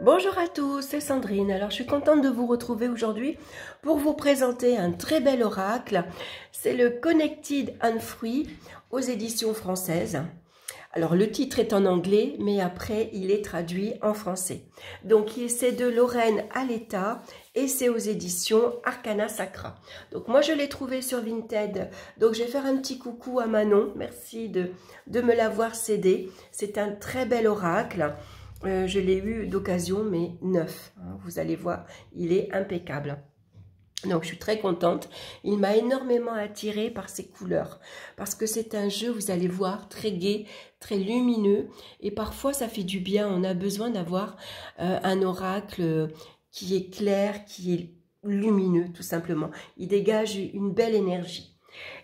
Bonjour à tous, c'est Sandrine. Alors je suis contente de vous retrouver aujourd'hui pour vous présenter un très bel oracle. C'est le Connected and Free aux éditions françaises. Alors le titre est en anglais, mais après il est traduit en français. Donc c'est de Lorraine Aletta et c'est aux éditions Arcana Sacra. Donc moi je l'ai trouvé sur Vinted, donc je vais faire un petit coucou à Manon. Merci de me l'avoir cédé. C'est un très bel oracle. Je l'ai eu d'occasion, mais neuf. Vous allez voir, il est impeccable. Donc, je suis très contente. Il m'a énormément attirée par ses couleurs. Parce que c'est un jeu, vous allez voir, très gai, très lumineux. Et parfois, ça fait du bien. On a besoin d'avoir un oracle qui est clair, qui est lumineux, tout simplement. Il dégage une belle énergie.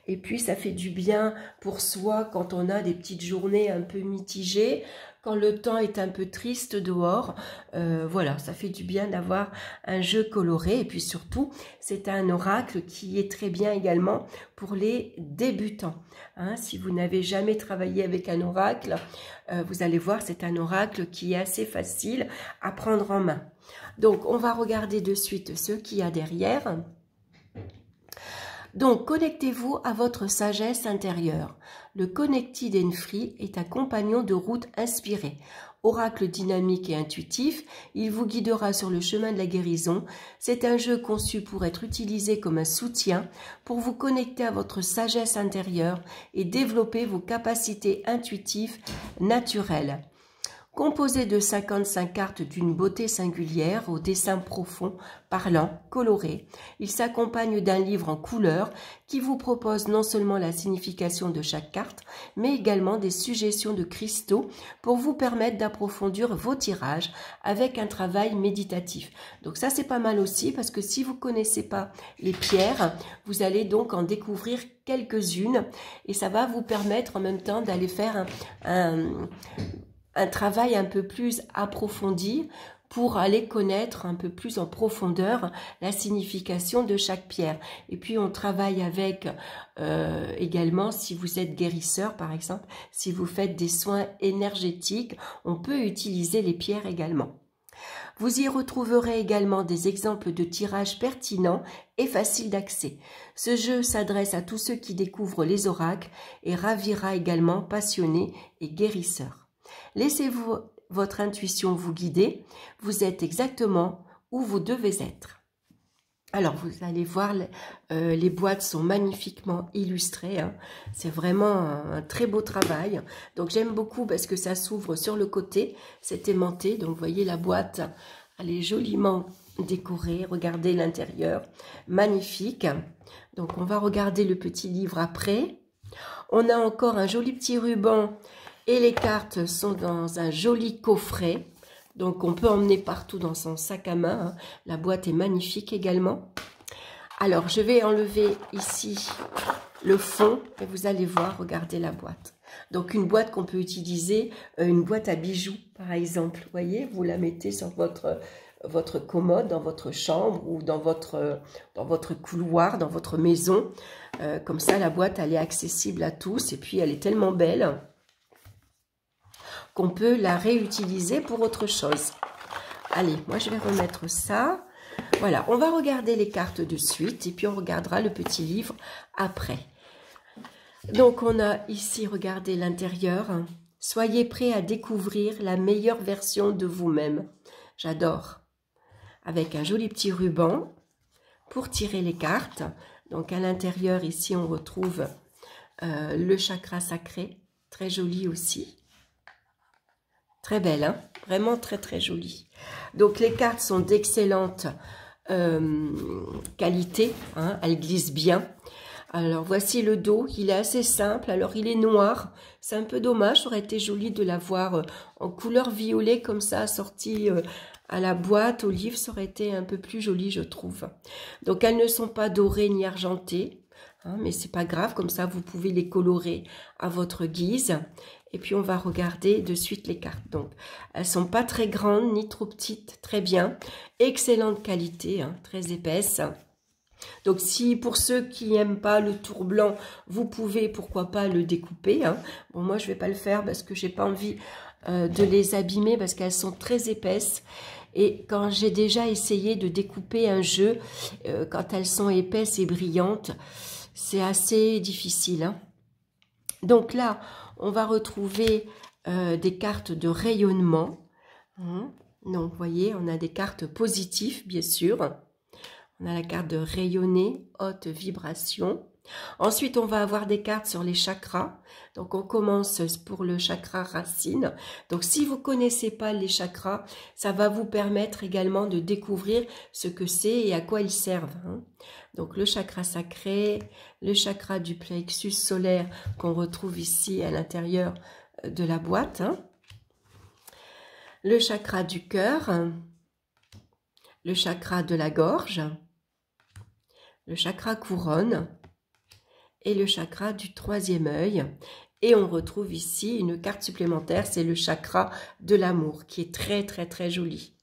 Et puis, ça fait du bien pour soi quand on a des petites journées un peu mitigées, quand le temps est un peu triste dehors. Voilà, ça fait du bien d'avoir un jeu coloré. Et puis surtout, c'est un oracle qui est très bien également pour les débutants. Si vous n'avez jamais travaillé avec un oracle, vous allez voir, c'est un oracle qui est assez facile à prendre en main. Donc, on va regarder de suite ce qu'il y a derrière. Donc, connectez-vous à votre sagesse intérieure. Le Connected and Free est un compagnon de route inspiré. Oracle dynamique et intuitif, il vous guidera sur le chemin de la guérison. C'est un jeu conçu pour être utilisé comme un soutien, pour vous connecter à votre sagesse intérieure et développer vos capacités intuitives naturelles. Composé de 55 cartes d'une beauté singulière, au dessin profond, parlant, coloré, il s'accompagne d'un livre en couleurs qui vous propose non seulement la signification de chaque carte, mais également des suggestions de cristaux pour vous permettre d'approfondir vos tirages avec un travail méditatif. Donc ça, c'est pas mal aussi parce que si vous connaissez pas les pierres, vous allez donc en découvrir quelques-unes et ça va vous permettre en même temps d'aller faire un travail un peu plus approfondi pour aller connaître un peu plus en profondeur la signification de chaque pierre. Et puis on travaille avec également, si vous êtes guérisseur par exemple, si vous faites des soins énergétiques, on peut utiliser les pierres également. Vous y retrouverez également des exemples de tirages pertinents et faciles d'accès. Ce jeu s'adresse à tous ceux qui découvrent les oracles et ravira également passionnés et guérisseurs. Laissez-vous votre intuition vous guider. Vous êtes exactement où vous devez être. Alors, vous allez voir, les boîtes sont magnifiquement illustrées. C'est vraiment un très beau travail. Donc, j'aime beaucoup parce que ça s'ouvre sur le côté. C'est aimanté. Donc, vous voyez, la boîte, elle est joliment décorée. Regardez l'intérieur. Magnifique. Donc, on va regarder le petit livre après. On a encore un joli petit ruban. Et les cartes sont dans un joli coffret. Donc, on peut emmener partout dans son sac à main. La boîte est magnifique également. Alors, je vais enlever ici le fond. Et vous allez voir, regardez la boîte. Donc, une boîte qu'on peut utiliser, une boîte à bijoux, par exemple. Vous voyez, vous la mettez sur votre commode, dans votre chambre ou dans votre couloir, dans votre maison. Comme ça, la boîte, elle est accessible à tous. Et puis, elle est tellement belle qu'on peut la réutiliser pour autre chose. Allez, moi je vais remettre ça. Voilà, on va regarder les cartes de suite et puis on regardera le petit livre après. Donc on a ici, regardez l'intérieur. Soyez prêts à découvrir la meilleure version de vous-même. J'adore. Avec un joli petit ruban pour tirer les cartes. Donc à l'intérieur, ici, on retrouve le chakra sacré. Très joli aussi. Très belle, hein? Vraiment très très jolie. Donc les cartes sont d'excellente qualité, hein? Elles glissent bien. Alors voici le dos, il est assez simple, alors il est noir. C'est un peu dommage, ça aurait été joli de l'avoir en couleur violet comme ça, assorti à la boîte, au livre, ça aurait été un peu plus joli je trouve. Donc elles ne sont pas dorées ni argentées, hein, mais c'est pas grave, comme ça vous pouvez les colorer à votre guise. Et puis, on va regarder de suite les cartes. Donc, elles sont pas très grandes ni trop petites. Très bien. Excellente qualité, hein, très épaisse. Donc, si pour ceux qui n'aiment pas le tour blanc, vous pouvez, pourquoi pas, le découper. Hein. Bon, moi, je vais pas le faire parce que j'ai pas envie de les abîmer parce qu'elles sont très épaisses. Et quand j'ai déjà essayé de découper un jeu, quand elles sont épaisses et brillantes, c'est assez difficile, hein. Donc là, on va retrouver des cartes de rayonnement. Donc, vous voyez, on a des cartes positives, bien sûr. On a la carte de rayonner, haute vibration. Ensuite, on va avoir des cartes sur les chakras. Donc, on commence pour le chakra racine. Donc, si vous ne connaissez pas les chakras, ça va vous permettre également de découvrir ce que c'est et à quoi ils servent, hein. Donc, le chakra sacré, le chakra du plexus solaire qu'on retrouve ici à l'intérieur de la boîte, hein. Le chakra du cœur, le chakra de la gorge, le chakra couronne et le chakra du troisième œil. Et on retrouve ici une carte supplémentaire, c'est le chakra de l'amour qui est très très très joli.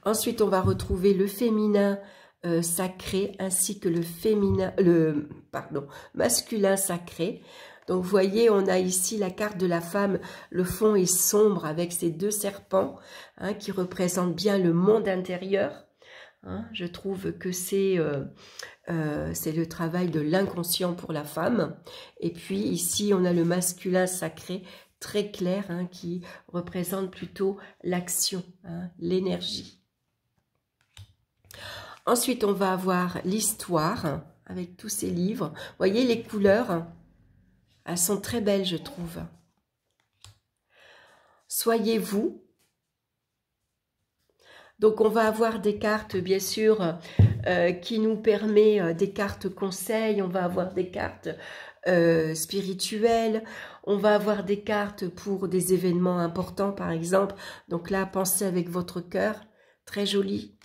Ensuite, on va retrouver le féminin sacré ainsi que le masculin sacré. Donc, vous voyez, on a ici la carte de la femme. Le fond est sombre avec ces deux serpents, hein, qui représentent bien le monde intérieur. Hein, je trouve que c'est le travail de l'inconscient pour la femme. Et puis, ici, on a le masculin sacré très clair, hein, qui représente plutôt l'action, hein, l'énergie. Ensuite, on va avoir l'histoire avec tous ces livres. Vous voyez, les couleurs, elles sont très belles, je trouve. Soyez-vous. Donc, on va avoir des cartes, bien sûr, qui nous permettent des cartes conseils. On va avoir des cartes spirituelles. On va avoir des cartes pour des événements importants, par exemple. Donc là, pensez avec votre cœur. Très joli.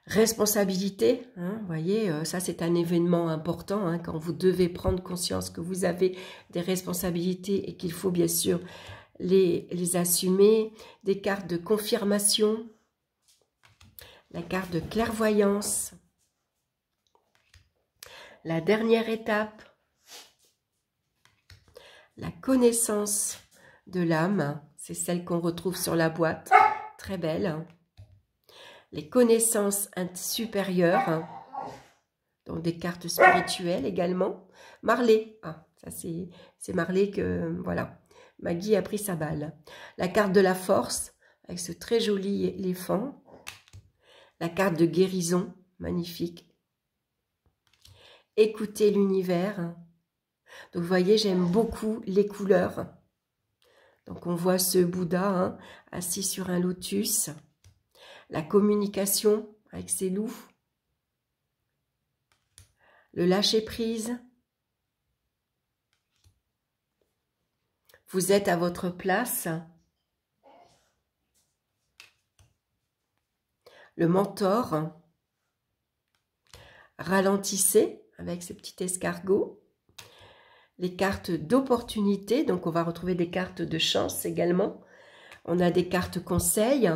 Responsabilité, hein, vous voyez, ça c'est un événement important, hein, quand vous devez prendre conscience que vous avez des responsabilités et qu'il faut bien sûr les assumer. Des cartes de confirmation, la carte de clairvoyance, la dernière étape, la connaissance de l'âme, c'est celle qu'on retrouve sur la boîte, très belle. Les connaissances supérieures, donc des cartes spirituelles également. Marley, ah, ça c'est Marley que, voilà, Maggie a pris sa balle. La carte de la force, avec ce très joli éléphant. La carte de guérison, magnifique. Écoutez l'univers. Donc vous voyez, j'aime beaucoup les couleurs. Donc on voit ce Bouddha, hein, assis sur un lotus. La communication avec ses loups, le lâcher-prise. Vous êtes à votre place. Le mentor. Ralentissez avec ce petit escargot. Les cartes d'opportunité, donc on va retrouver des cartes de chance également. On a des cartes conseils.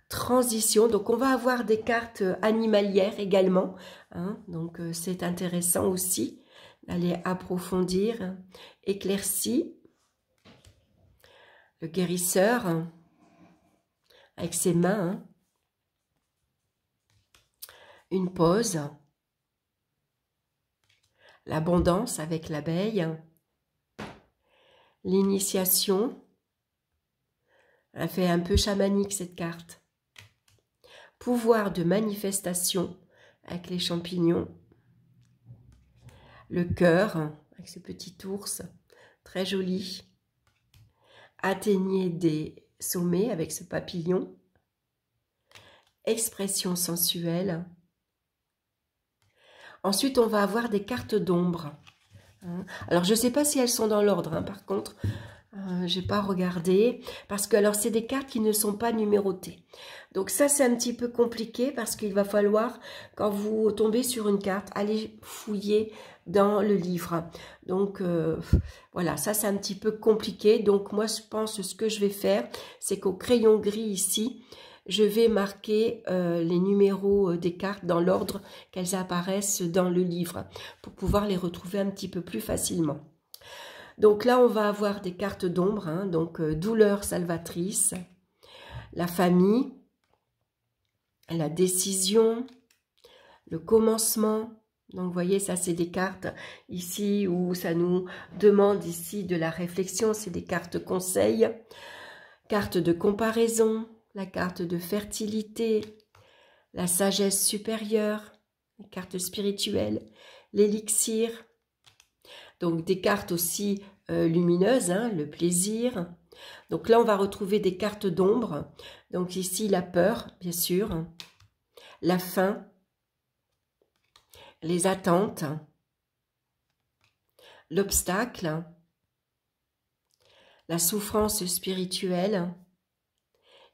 Transition, donc on va avoir des cartes animalières également, hein, donc c'est intéressant aussi d'aller approfondir. Éclairci, le guérisseur avec ses mains, hein. Une pause, l'abondance avec l'abeille, l'initiation, elle fait un peu chamanique cette carte. Pouvoir de manifestation avec les champignons. Le cœur avec ce petit ours très joli. Atteignez des sommets avec ce papillon. Expression sensuelle. Ensuite, on va avoir des cartes d'ombre. Alors, je ne sais pas si elles sont dans l'ordre, hein, par contre. Je n'ai pas regardé, parce que alors c'est des cartes qui ne sont pas numérotées. Donc ça c'est un petit peu compliqué parce qu'il va falloir, quand vous tombez sur une carte, aller fouiller dans le livre. Donc voilà, ça c'est un petit peu compliqué. Donc moi je pense que ce que je vais faire, c'est qu'au crayon gris ici, je vais marquer les numéros des cartes dans l'ordre qu'elles apparaissent dans le livre, pour pouvoir les retrouver un petit peu plus facilement. Donc là, on va avoir des cartes d'ombre, hein, donc douleur salvatrice, la famille, la décision, le commencement. Donc, vous voyez, ça, c'est des cartes ici où ça nous demande ici de la réflexion. C'est des cartes conseils, carte de comparaison, la carte de fertilité, la sagesse supérieure, la carte spirituelle, l'élixir. Donc, des cartes aussi lumineuses, hein, le plaisir. Donc là, on va retrouver des cartes d'ombre. Donc ici, la peur, bien sûr, la faim, les attentes, l'obstacle, la souffrance spirituelle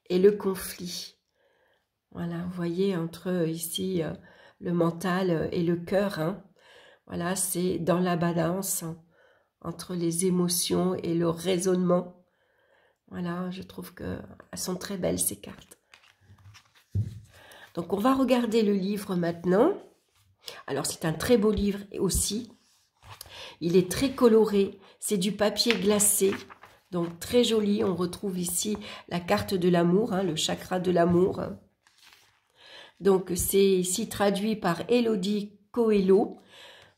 et le conflit. Voilà, vous voyez, entre ici le mental et le cœur. Hein. Voilà, c'est dans la balance entre les émotions et le raisonnement. Voilà, je trouve qu'elles sont très belles, ces cartes. Donc, on va regarder le livre maintenant. Alors, c'est un très beau livre aussi. Il est très coloré. C'est du papier glacé. Donc, très joli. On retrouve ici la carte de l'amour, hein, le chakra de l'amour. Donc, c'est ici traduit par Elodie Coelho.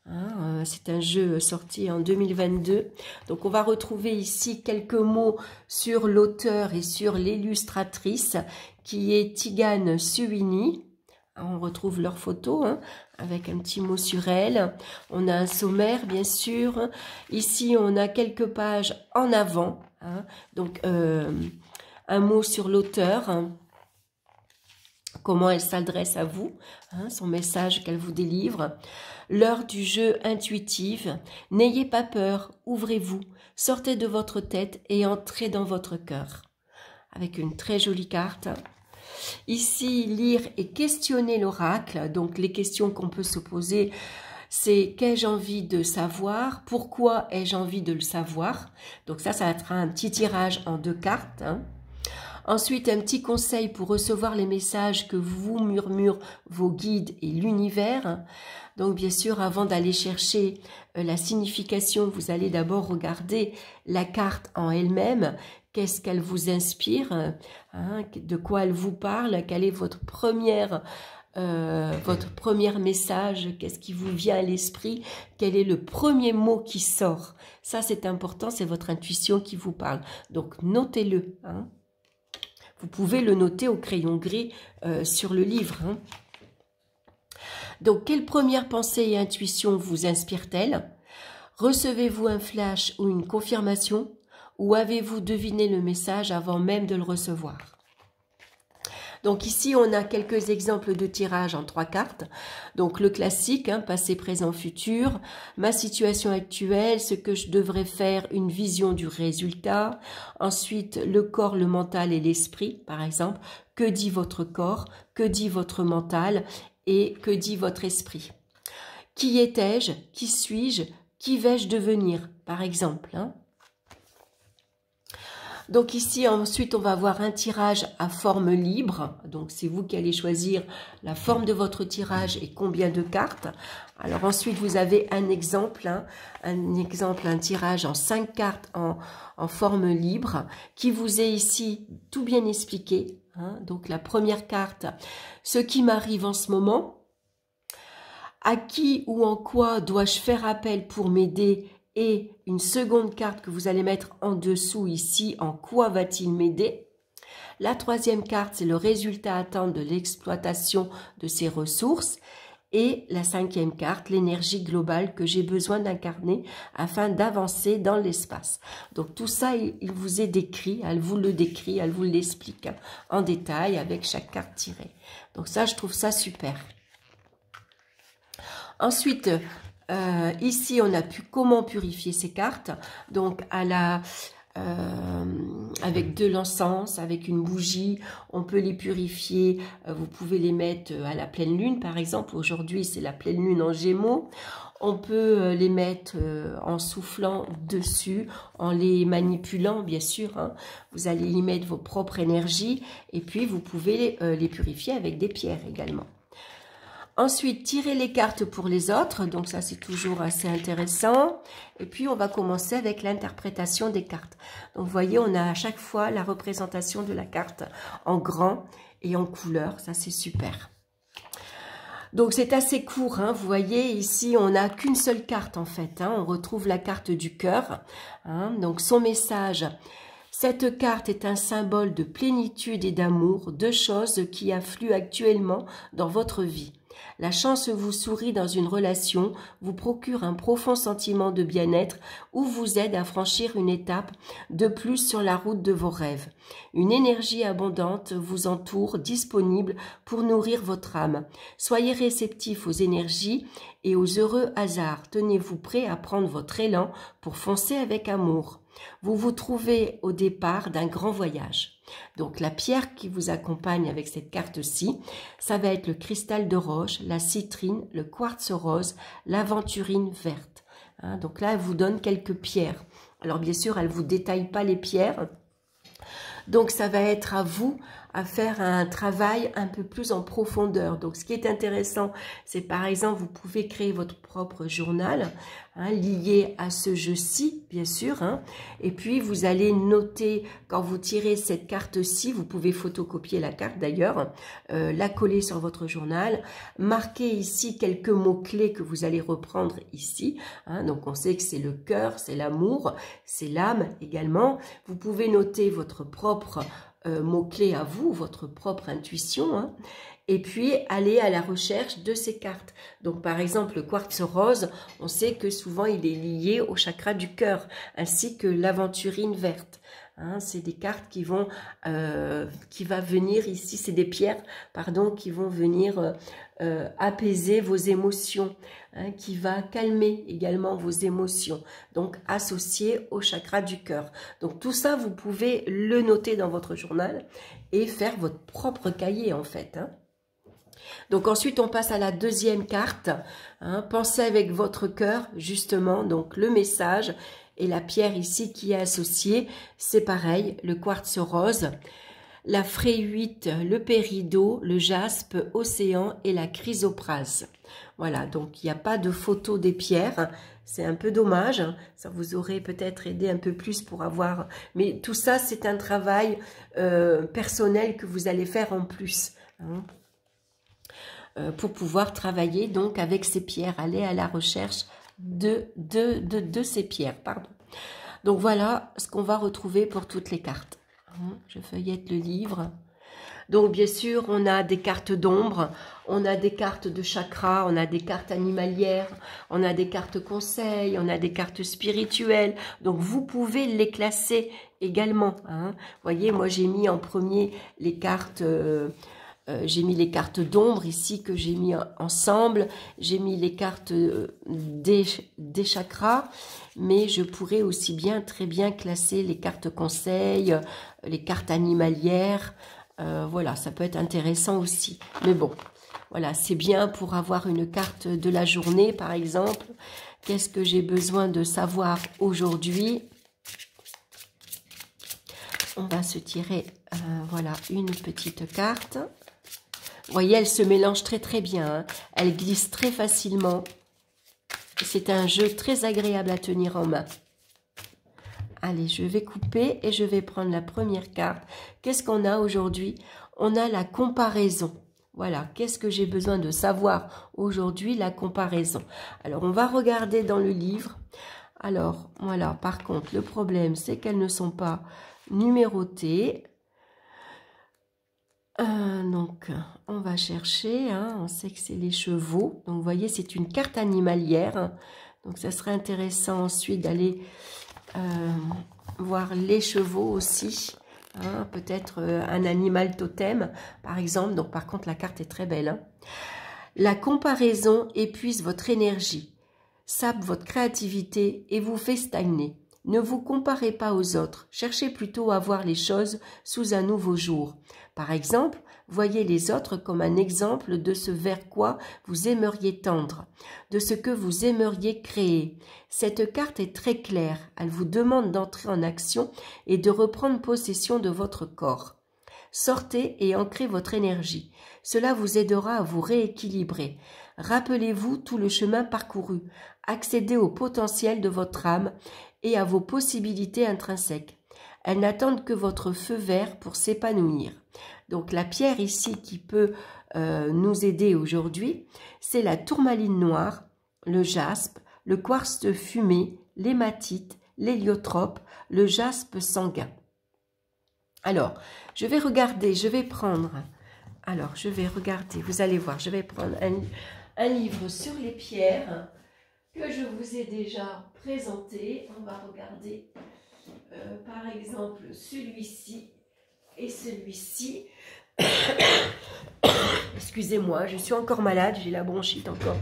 Hein, c'est un jeu sorti en 2022. Donc, on va retrouver ici quelques mots sur l'auteur et sur l'illustratrice qui est Tigane Suini. On retrouve leur photo hein, avec un petit mot sur elle. On a un sommaire, bien sûr. Ici, on a quelques pages en avant. Hein, donc, un mot sur l'auteur. Hein, comment elle s'adresse à vous, hein, son message qu'elle vous délivre. L'heure du jeu intuitive. N'ayez pas peur, ouvrez-vous, sortez de votre tête et entrez dans votre cœur. Avec une très jolie carte. Ici, lire et questionner l'oracle. Donc, les questions qu'on peut se poser, c'est qu'ai-je envie de savoir? Pourquoi ai-je envie de le savoir? Donc ça va être un petit tirage en 2 cartes. Hein. Ensuite, un petit conseil pour recevoir les messages que vous murmurent vos guides et l'univers. Donc, bien sûr, avant d'aller chercher la signification, vous allez d'abord regarder la carte en elle-même. Qu'est-ce qu'elle vous inspire, hein, de quoi elle vous parle, quel est votre premier message, qu'est-ce qui vous vient à l'esprit, quel est le premier mot qui sort. Ça, c'est important, c'est votre intuition qui vous parle. Donc, notez-le. Hein. Vous pouvez le noter au crayon gris sur le livre. Hein. Donc, quelle première pensée et intuition vous inspire-t-elle? Recevez-vous un flash ou une confirmation? Ou avez-vous deviné le message avant même de le recevoir? Donc ici, on a quelques exemples de tirage en 3 cartes. Donc le classique, hein, passé, présent, futur, ma situation actuelle, ce que je devrais faire, une vision du résultat. Ensuite, le corps, le mental et l'esprit, par exemple. Que dit votre corps? Que dit votre mental? Et que dit votre esprit? Qui étais-je? Qui suis-je? Qui vais-je devenir? Par exemple, hein. Donc ici, ensuite, on va avoir un tirage à forme libre. Donc, c'est vous qui allez choisir la forme de votre tirage et combien de cartes. Alors ensuite, vous avez un exemple, hein, un tirage en 5 cartes en forme libre qui vous est ici tout bien expliqué. Hein. Donc, la première carte, ce qui m'arrive en ce moment. À qui ou en quoi dois-je faire appel pour m'aider? Et une seconde carte que vous allez mettre en dessous ici, en quoi va-t-il m'aider? La troisième carte, c'est le résultat attendu de l'exploitation de ces ressources. Et la 5e carte, l'énergie globale que j'ai besoin d'incarner afin d'avancer dans l'espace. Donc tout ça, il vous est décrit, elle vous le décrit, elle vous l'explique hein, en détail avec chaque carte tirée. Donc ça, je trouve ça super. Ensuite, ici, on a pu comment purifier ces cartes. Donc, avec de l'encens, avec une bougie, on peut les purifier. Vous pouvez les mettre à la pleine lune, par exemple. Aujourd'hui, c'est la pleine lune en Gémeaux. On peut les mettre en soufflant dessus, en les manipulant, bien sûr. Hein. Vous allez y mettre vos propres énergies. Et puis, vous pouvez les purifier avec des pierres également. Ensuite, tirez les cartes pour les autres. Donc ça, c'est toujours assez intéressant. Et puis, on va commencer avec l'interprétation des cartes. Donc, vous voyez, on a à chaque fois la représentation de la carte en grand et en couleur. Ça, c'est super. Donc, c'est assez court. Hein. Vous voyez, ici, on n'a qu'une seule carte, en fait. Hein. On retrouve la carte du cœur. Hein. Donc, son message... Cette carte est un symbole de plénitude et d'amour, deux choses qui affluent actuellement dans votre vie. La chance vous sourit dans une relation, vous procure un profond sentiment de bien-être ou vous aide à franchir une étape de plus sur la route de vos rêves. Une énergie abondante vous entoure, disponible pour nourrir votre âme. Soyez réceptif aux énergies et aux heureux hasards. Tenez-vous prêt à prendre votre élan pour foncer avec amour. Vous vous trouvez au départ d'un grand voyage. Donc la pierre qui vous accompagne avec cette carte-ci, ça va être le cristal de roche, la citrine, le quartz rose, l'aventurine verte. Hein, donc là, elle vous donne quelques pierres. Alors bien sûr, elle ne vous détaille pas les pierres. Donc ça va être à vous à faire un travail un peu plus en profondeur. Donc ce qui est intéressant, c'est par exemple, vous pouvez créer votre propre journal, hein, lié à ce jeu-ci, bien sûr. Hein, et puis vous allez noter, quand vous tirez cette carte-ci, vous pouvez photocopier la carte d'ailleurs, la coller sur votre journal, marquer ici quelques mots-clés que vous allez reprendre ici. Hein, donc on sait que c'est le cœur, c'est l'amour, c'est l'âme également. Vous pouvez noter votre propre mots-clés à vous, votre propre intuition, hein, et puis aller à la recherche de ces cartes. Donc par exemple le quartz rose, on sait que souvent il est lié au chakra du cœur, ainsi que l'aventurine verte. Hein, c'est des cartes qui vont, qui va venir ici, c'est des pierres, pardon, qui vont venir apaiser vos émotions, hein, qui va calmer également vos émotions, donc associé au chakra du cœur. Donc tout ça, vous pouvez le noter dans votre journal et faire votre propre cahier en fait. Hein. Donc ensuite, on passe à la deuxième carte. Hein, pensez avec votre cœur, justement, donc le message. Et la pierre ici qui est associée, c'est pareil, le quartz rose, la fréhuite, le péridot, le jaspe, océan et la chrysoprase. Voilà, donc il n'y a pas de photo des pierres, c'est un peu dommage, ça vous aurait peut-être aidé un peu plus pour avoir... Mais tout ça, c'est un travail personnel que vous allez faire en plus, hein, pour pouvoir travailler donc avec ces pierres, aller à la recherche de ces pierres, pardon. Donc voilà ce qu'on va retrouver pour toutes les cartes. Je feuillette le livre. Donc bien sûr, on a des cartes d'ombre, on a des cartes de chakras, on a des cartes animalières, on a des cartes conseils, on a des cartes spirituelles. Donc vous pouvez les classer également. Hein. Vous voyez, moi j'ai mis en premier les cartes... j'ai mis les cartes d'ombre ici que j'ai mis ensemble. J'ai mis les cartes des chakras. Mais je pourrais aussi bien, très bien classer les cartes conseils, les cartes animalières. Voilà, ça peut être intéressant aussi. Mais bon, voilà, c'est bien pour avoir une carte de la journée, par exemple. Qu'est-ce que j'ai besoin de savoir aujourd'hui? On va se tirer, voilà, une petite carte. Vous voyez, elle se mélange très très bien, hein. Elle glisse très facilement. C'est un jeu très agréable à tenir en main. Allez, je vais couper et je vais prendre la première carte. Qu'est-ce qu'on a aujourd'hui? On a la comparaison. Voilà, qu'est-ce que j'ai besoin de savoir aujourd'hui? La comparaison. Alors, on va regarder dans le livre. Alors, voilà, par contre, le problème, c'est qu'elles ne sont pas numérotées. Donc, on va chercher, hein, on sait que c'est les chevaux. Donc, vous voyez, c'est une carte animalière. Donc, ça serait intéressant ensuite d'aller voir les chevaux aussi. Hein, peut-être un animal totem, par exemple. Donc, par contre, la carte est très belle. Hein. La comparaison épuise votre énergie, sape votre créativité et vous fait stagner. Ne vous comparez pas aux autres, cherchez plutôt à voir les choses sous un nouveau jour. Par exemple, voyez les autres comme un exemple de ce vers quoi vous aimeriez tendre, de ce que vous aimeriez créer. Cette carte est très claire, elle vous demande d'entrer en action et de reprendre possession de votre corps. Sortez et ancrez votre énergie. Cela vous aidera à vous rééquilibrer. Rappelez-vous tout le chemin parcouru. Accédez au potentiel de votre âme et à vos possibilités intrinsèques. Elles n'attendent que votre feu vert pour s'épanouir. Donc la pierre ici qui peut nous aider aujourd'hui, c'est la tourmaline noire, le jaspe, le quartz de fumée, l'hématite, l'héliotrope, le jaspe sanguin. Alors, je vais regarder, je vais prendre, vous allez voir, je vais prendre un livre sur les pierres que je vous ai déjà présenté. On va regarder par exemple celui-ci et celui-ci. Excusez-moi, je suis encore malade, j'ai la bronchite encore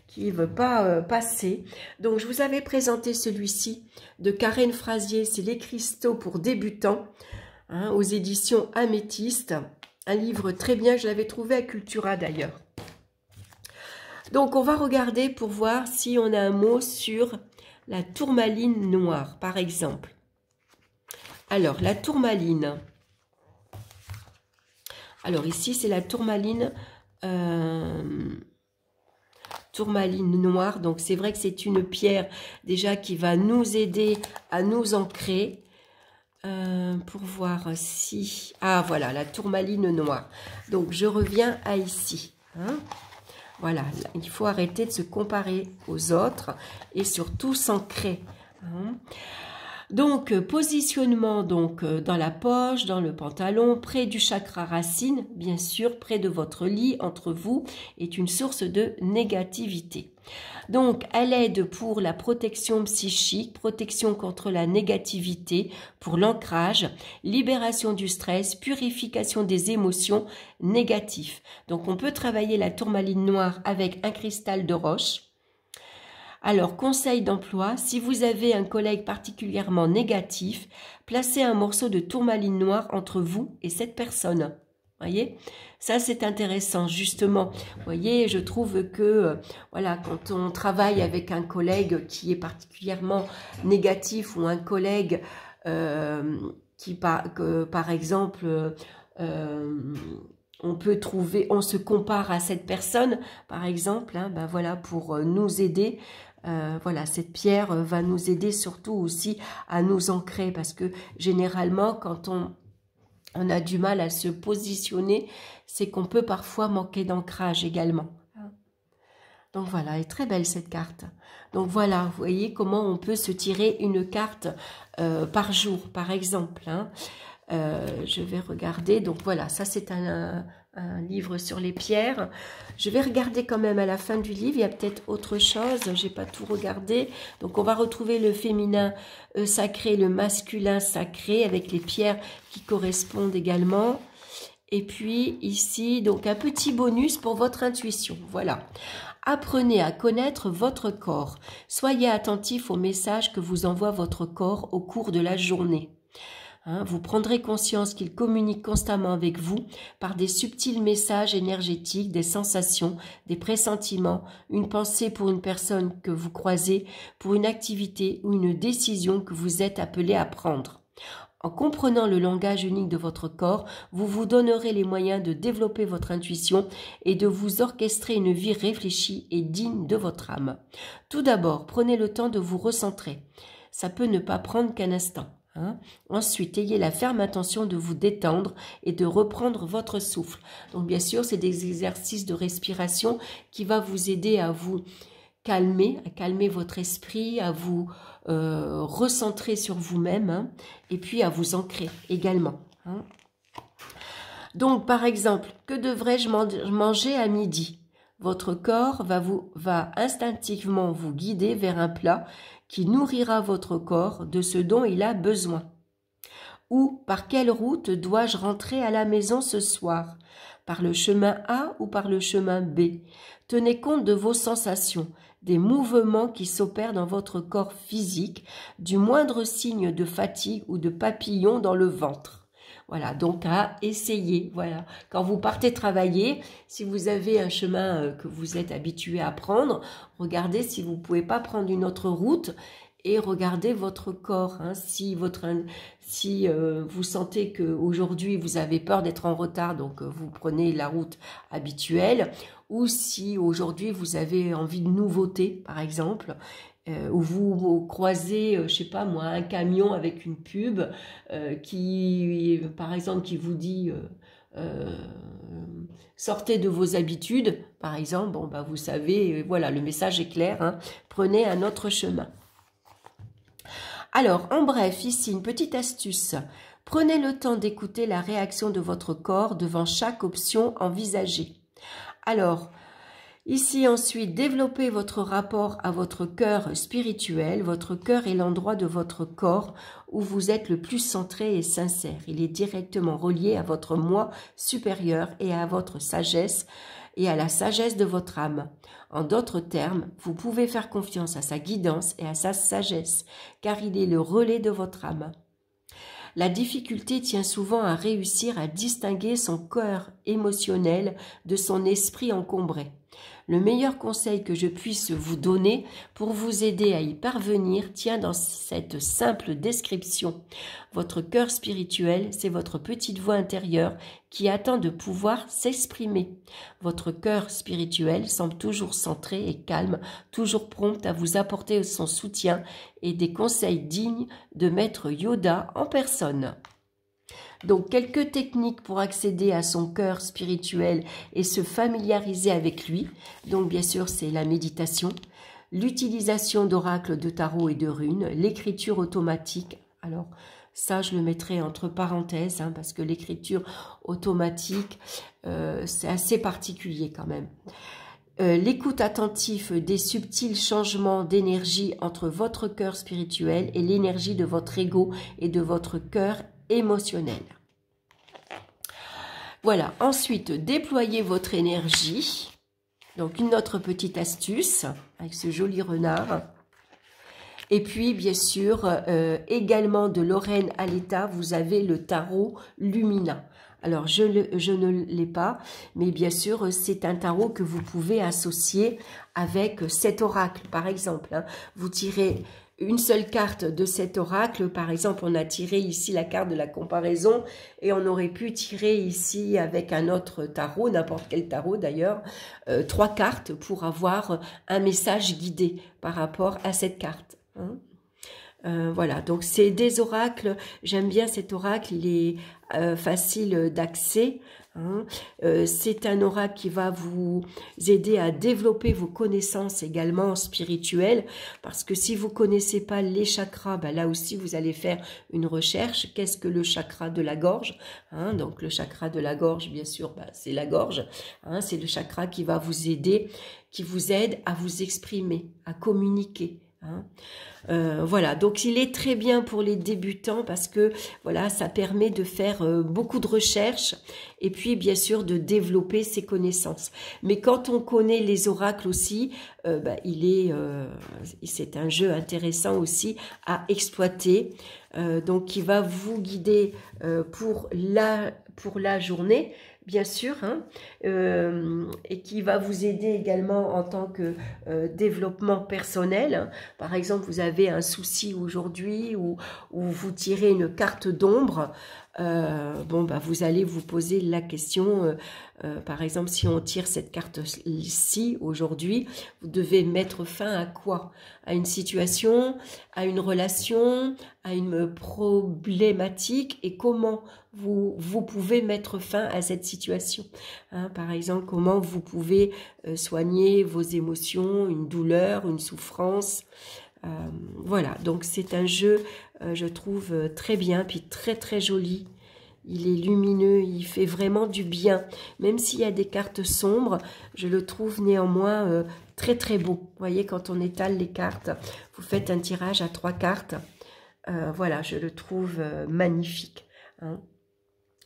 qui ne veut pas passer. Donc, je vous avais présenté celui-ci de Karen Frazier, c'est Les cristaux pour débutants, hein, aux éditions Améthyste. Un livre très bien, je l'avais trouvé à Cultura d'ailleurs. Donc, on va regarder pour voir si on a un mot sur la tourmaline noire, par exemple. Alors, la tourmaline. Alors, ici, c'est la tourmaline noire. Donc, c'est vrai que c'est une pierre déjà qui va nous aider à nous ancrer. Pour voir si... Ah, voilà, la tourmaline noire. Donc, je reviens à ici. Hein. Voilà, il faut arrêter de se comparer aux autres et surtout s'ancrer. Hein. Donc, positionnement donc, dans la poche, dans le pantalon, près du chakra racine, bien sûr, près de votre lit, entre vous, est une source de négativité. Donc, elle aide pour la protection psychique, protection contre la négativité, pour l'ancrage, libération du stress, purification des émotions négatives. Donc, on peut travailler la tourmaline noire avec un cristal de roche. Alors, conseil d'emploi, si vous avez un collègue particulièrement négatif, placez un morceau de tourmaline noire entre vous et cette personne. Voyez, ça c'est intéressant justement. Voyez, je trouve que voilà, quand on travaille avec un collègue qui est particulièrement négatif ou un collègue par exemple, on peut trouver, on se compare à cette personne, par exemple, hein, ben voilà, pour nous aider. Voilà, cette pierre va nous aider surtout aussi à nous ancrer parce que généralement, quand on a du mal à se positionner, c'est qu'on peut parfois manquer d'ancrage également. Donc voilà, elle est très belle cette carte. Donc voilà, vous voyez comment on peut se tirer une carte par jour, par exemple. Hein. Je vais regarder, donc voilà, ça c'est un livre sur les pierres. Je vais regarder quand même à la fin du livre, il y a peut-être autre chose, j'ai pas tout regardé. Donc on va retrouver le féminin sacré, le masculin sacré, avec les pierres qui correspondent également. Et puis ici, donc un petit bonus pour votre intuition, voilà. Apprenez à connaître votre corps. Soyez attentif aux messages que vous envoie votre corps au cours de la journée. Hein, vous prendrez conscience qu'il communique constamment avec vous par des subtils messages énergétiques, des sensations, des pressentiments, une pensée pour une personne que vous croisez, pour une activité ou une décision que vous êtes appelé à prendre. En comprenant le langage unique de votre corps, vous vous donnerez les moyens de développer votre intuition et de vous orchestrer une vie réfléchie et digne de votre âme. Tout d'abord, prenez le temps de vous recentrer. Ça peut ne pas prendre qu'un instant. Hein. Ensuite, ayez la ferme intention de vous détendre et de reprendre votre souffle. Donc bien sûr, c'est des exercices de respiration qui vont vous aider à vous calmer, à calmer votre esprit, à vous recentrer sur vous-même, hein, et puis à vous ancrer également. Hein. Donc par exemple, que devrais-je manger à midi? Votre corps va instinctivement vous guider vers un plat qui nourrira votre corps de ce dont il a besoin. Ou par quelle route dois-je rentrer à la maison ce soir? Par le chemin A ou par le chemin B? Tenez compte de vos sensations, des mouvements qui s'opèrent dans votre corps physique, du moindre signe de fatigue ou de papillon dans le ventre. Voilà, donc à essayer. Voilà, quand vous partez travailler, si vous avez un chemin que vous êtes habitué à prendre, regardez si vous ne pouvez pas prendre une autre route et regardez votre corps. Hein. Si vous sentez qu'aujourd'hui vous avez peur d'être en retard, donc vous prenez la route habituelle, ou si aujourd'hui vous avez envie de nouveauté, par exemple, où vous croisez, je sais pas moi, un camion avec une pub par exemple, qui vous dit sortez de vos habitudes, par exemple, bon, bah, vous savez, voilà, le message est clair, hein, prenez un autre chemin. Alors, en bref, ici, une petite astuce. Prenez le temps d'écouter la réaction de votre corps devant chaque option envisagée. Alors, ici ensuite, développez votre rapport à votre cœur spirituel. Votre cœur est l'endroit de votre corps où vous êtes le plus centré et sincère. Il est directement relié à votre moi supérieur et à votre sagesse et à la sagesse de votre âme. En d'autres termes, vous pouvez faire confiance à sa guidance et à sa sagesse, car il est le relais de votre âme. La difficulté tient souvent à réussir à distinguer son cœur émotionnel de son esprit encombré. Le meilleur conseil que je puisse vous donner pour vous aider à y parvenir tient dans cette simple description. Votre cœur spirituel, c'est votre petite voix intérieure qui attend de pouvoir s'exprimer. Votre cœur spirituel semble toujours centré et calme, toujours prompt à vous apporter son soutien et des conseils dignes de Maître Yoda en personne. Donc, quelques techniques pour accéder à son cœur spirituel et se familiariser avec lui. Donc, bien sûr, c'est la méditation, l'utilisation d'oracles de tarot et de runes, l'écriture automatique. Alors, ça, je le mettrai entre parenthèses, hein, parce que l'écriture automatique, c'est assez particulier quand même. L'écoute attentive des subtils changements d'énergie entre votre cœur spirituel et l'énergie de votre ego et de votre cœur émotionnel. Voilà, ensuite, déployez votre énergie. Donc, une autre petite astuce avec ce joli renard. Et puis, bien sûr, également de Lorraine Aletta, vous avez le tarot Lumina. Alors, je ne l'ai pas, mais bien sûr, c'est un tarot que vous pouvez associer avec cet oracle, par exemple. Hein. Vous tirez une seule carte de cet oracle. Par exemple, on a tiré ici la carte de la comparaison et on aurait pu tirer ici avec un autre tarot, n'importe quel tarot d'ailleurs, 3 cartes pour avoir un message guidé par rapport à cette carte. Hein. Voilà, donc c'est des oracles, j'aime bien cet oracle, il est facile d'accès. Hein. C'est un oracle qui va vous aider à développer vos connaissances également spirituelles, parce que si vous ne connaissez pas les chakras, ben là aussi vous allez faire une recherche. Qu'est-ce que le chakra de la gorge? Hein, donc le chakra de la gorge, bien sûr, ben, c'est la gorge. Hein, c'est le chakra qui va vous aider, qui vous aide à vous exprimer, à communiquer. Hein. Voilà, donc il est très bien pour les débutants parce que voilà, ça permet de faire beaucoup de recherches et puis bien sûr de développer ses connaissances. Mais quand on connaît les oracles aussi, c'est un jeu intéressant aussi à exploiter, donc qui va vous guider pour la journée. Bien sûr, hein, et qui va vous aider également en tant que développement personnel. Hein. Par exemple, vous avez un souci aujourd'hui ou vous tirez une carte d'ombre, vous allez vous poser la question, par exemple, si on tire cette carte-ci aujourd'hui, vous devez mettre fin à quoi? À une situation, à une relation, à une problématique, et comment vous pouvez mettre fin à cette situation. Hein, par exemple, comment vous pouvez soigner vos émotions, une douleur, une souffrance. Voilà, donc c'est un jeu, je trouve, très bien, puis très très joli. Il est lumineux, il fait vraiment du bien. Même s'il y a des cartes sombres, je le trouve néanmoins très très beau. Vous voyez, quand on étale les cartes, vous faites un tirage à 3 cartes. Voilà, je le trouve magnifique. Hein.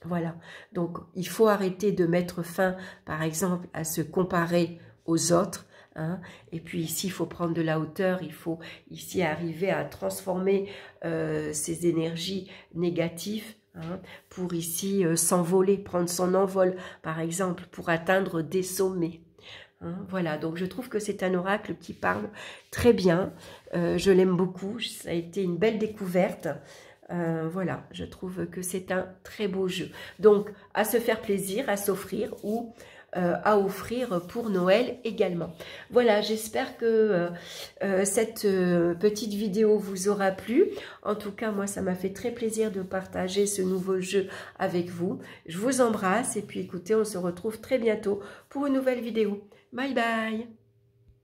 Voilà, donc il faut arrêter de mettre fin, par exemple, à se comparer aux autres. Hein. Et puis ici, il faut prendre de la hauteur, il faut ici arriver à transformer ces énergies négatives, hein, pour ici s'envoler, prendre son envol, par exemple, pour atteindre des sommets. Hein, voilà, donc je trouve que c'est un oracle qui parle très bien. Je l'aime beaucoup, ça a été une belle découverte. Voilà, je trouve que c'est un très beau jeu. Donc, à se faire plaisir, à s'offrir ou à offrir pour Noël également. Voilà, j'espère que cette petite vidéo vous aura plu. En tout cas, moi, ça m'a fait très plaisir de partager ce nouveau jeu avec vous. Je vous embrasse et puis écoutez, on se retrouve très bientôt pour une nouvelle vidéo. Bye bye!